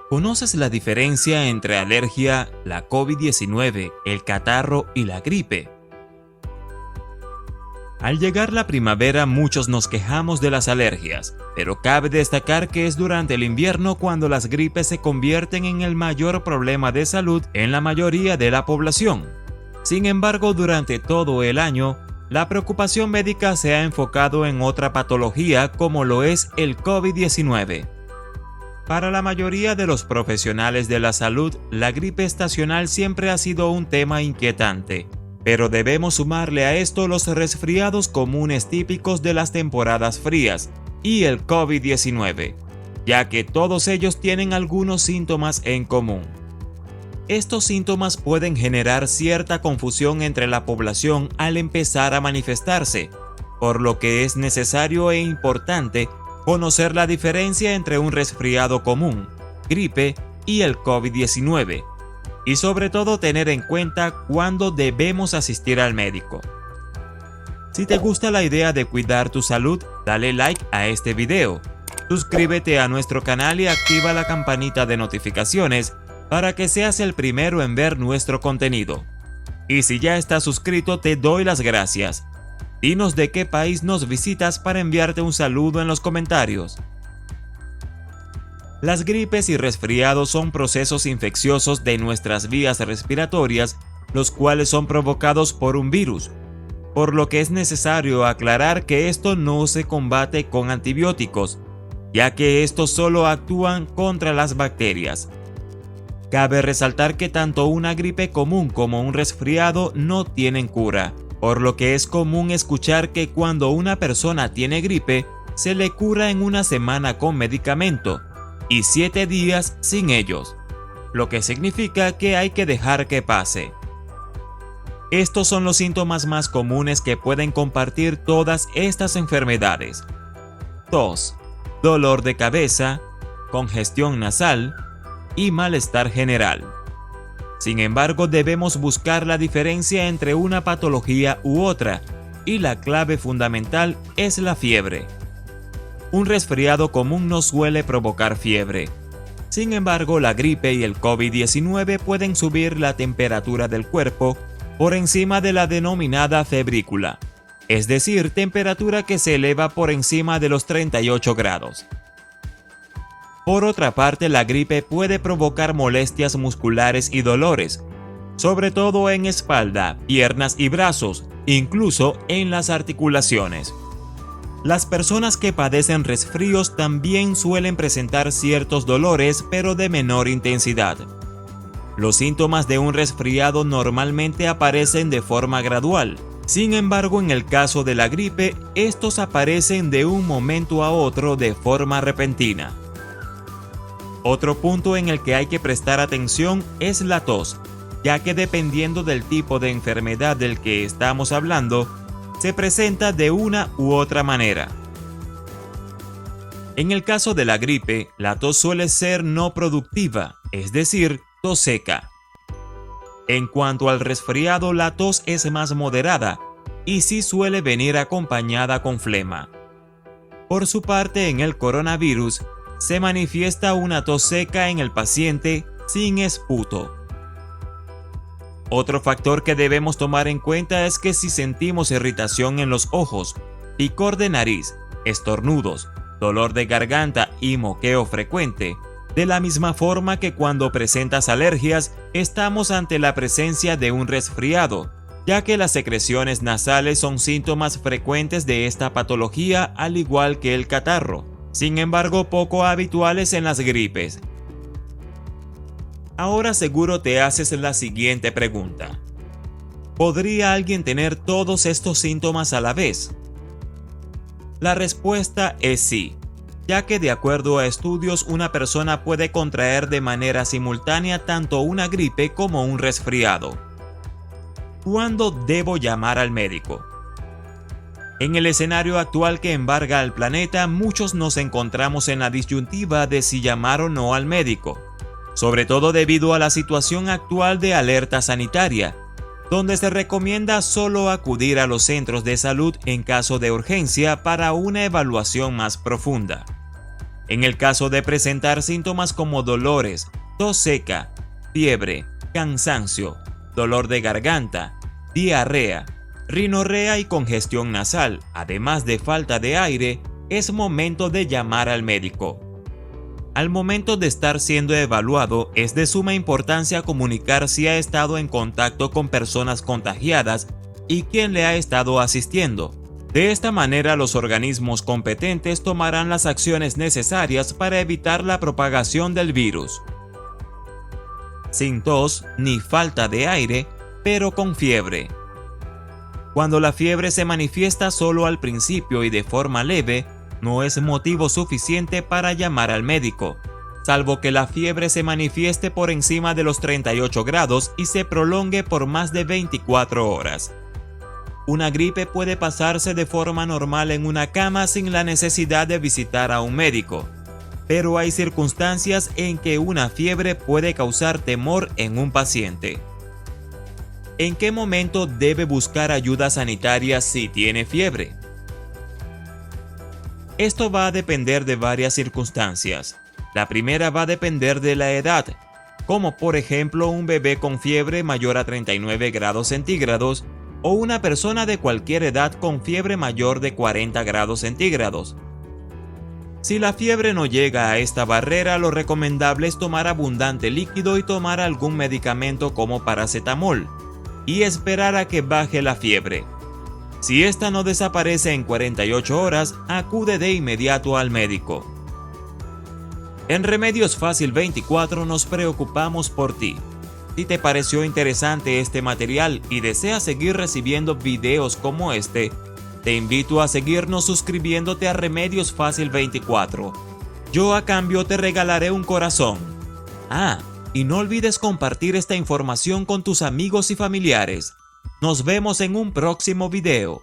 ¿Conoces la diferencia entre alergia, la COVID-19, el catarro y la gripe? Al llegar la primavera muchos nos quejamos de las alergias, pero cabe destacar que es durante el invierno cuando las gripes se convierten en el mayor problema de salud en la mayoría de la población. Sin embargo, durante todo el año, la preocupación médica se ha enfocado en otra patología como lo es el COVID-19. Para la mayoría de los profesionales de la salud, la gripe estacional siempre ha sido un tema inquietante, pero debemos sumarle a esto los resfriados comunes típicos de las temporadas frías y el COVID-19, ya que todos ellos tienen algunos síntomas en común. Estos síntomas pueden generar cierta confusión entre la población al empezar a manifestarse, por lo que es necesario e importante conocer la diferencia entre un resfriado común, gripe y el COVID-19, y sobre todo tener en cuenta cuándo debemos asistir al médico. Si te gusta la idea de cuidar tu salud, dale like a este video, suscríbete a nuestro canal y activa la campanita de notificaciones para que seas el primero en ver nuestro contenido. Y si ya estás suscrito, te doy las gracias. Dinos de qué país nos visitas para enviarte un saludo en los comentarios. Las gripes y resfriados son procesos infecciosos de nuestras vías respiratorias, los cuales son provocados por un virus, por lo que es necesario aclarar que esto no se combate con antibióticos, ya que estos solo actúan contra las bacterias. Cabe resaltar que tanto una gripe común como un resfriado no tienen cura, por lo que es común escuchar que cuando una persona tiene gripe, se le cura en una semana con medicamento y 7 días sin ellos, lo que significa que hay que dejar que pase. Estos son los síntomas más comunes que pueden compartir todas estas enfermedades: tos, dolor de cabeza, congestión nasal y malestar general. Sin embargo, debemos buscar la diferencia entre una patología u otra, y la clave fundamental es la fiebre. Un resfriado común no suele provocar fiebre. Sin embargo, la gripe y el COVID-19 pueden subir la temperatura del cuerpo por encima de la denominada febrícula, es decir, temperatura que se eleva por encima de los 38 grados. Por otra parte, la gripe puede provocar molestias musculares y dolores, sobre todo en espalda, piernas y brazos, incluso en las articulaciones. Las personas que padecen resfríos también suelen presentar ciertos dolores, pero de menor intensidad. Los síntomas de un resfriado normalmente aparecen de forma gradual. Sin embargo, en el caso de la gripe, estos aparecen de un momento a otro de forma repentina. Otro punto en el que hay que prestar atención es la tos, ya que dependiendo del tipo de enfermedad del que estamos hablando, se presenta de una u otra manera. En el caso de la gripe, la tos suele ser no productiva, es decir, tos seca. En cuanto al resfriado, la tos es más moderada y sí suele venir acompañada con flema. Por su parte, en el coronavirus, se manifiesta una tos seca en el paciente sin esputo. Otro factor que debemos tomar en cuenta es que si sentimos irritación en los ojos, picor de nariz, estornudos, dolor de garganta y moqueo frecuente, de la misma forma que cuando presentas alergias, estamos ante la presencia de un resfriado, ya que las secreciones nasales son síntomas frecuentes de esta patología al igual que el catarro. Sin embargo, poco habituales en las gripes. Ahora seguro te haces la siguiente pregunta: ¿podría alguien tener todos estos síntomas a la vez? La respuesta es sí, ya que de acuerdo a estudios una persona puede contraer de manera simultánea tanto una gripe como un resfriado. ¿Cuándo debo llamar al médico? En el escenario actual que embarga al planeta, muchos nos encontramos en la disyuntiva de si llamar o no al médico, sobre todo debido a la situación actual de alerta sanitaria, donde se recomienda solo acudir a los centros de salud en caso de urgencia para una evaluación más profunda. En el caso de presentar síntomas como dolores, tos seca, fiebre, cansancio, dolor de garganta, diarrea, rinorrea y congestión nasal, además de falta de aire, es momento de llamar al médico. Al momento de estar siendo evaluado, es de suma importancia comunicar si ha estado en contacto con personas contagiadas y quién le ha estado asistiendo. De esta manera, los organismos competentes tomarán las acciones necesarias para evitar la propagación del virus. Sin tos ni falta de aire, pero con fiebre. Cuando la fiebre se manifiesta solo al principio y de forma leve, no es motivo suficiente para llamar al médico, salvo que la fiebre se manifieste por encima de los 38 grados y se prolongue por más de 24 horas. Una gripe puede pasarse de forma normal en una cama sin la necesidad de visitar a un médico, pero hay circunstancias en que una fiebre puede causar temor en un paciente. ¿En qué momento debe buscar ayuda sanitaria si tiene fiebre? Esto va a depender de varias circunstancias. La primera va a depender de la edad, como por ejemplo un bebé con fiebre mayor a 39 grados centígrados o una persona de cualquier edad con fiebre mayor de 40 grados centígrados. Si la fiebre no llega a esta barrera, lo recomendable es tomar abundante líquido y tomar algún medicamento como paracetamol, y esperar a que baje la fiebre. Si esta no desaparece en 48 horas, acude de inmediato al médico. En Remedios Fácil 24 nos preocupamos por ti. Si te pareció interesante este material y deseas seguir recibiendo videos como este, te invito a seguirnos suscribiéndote a Remedios Fácil 24. Yo a cambio te regalaré un corazón. Y no olvides compartir esta información con tus amigos y familiares. Nos vemos en un próximo video.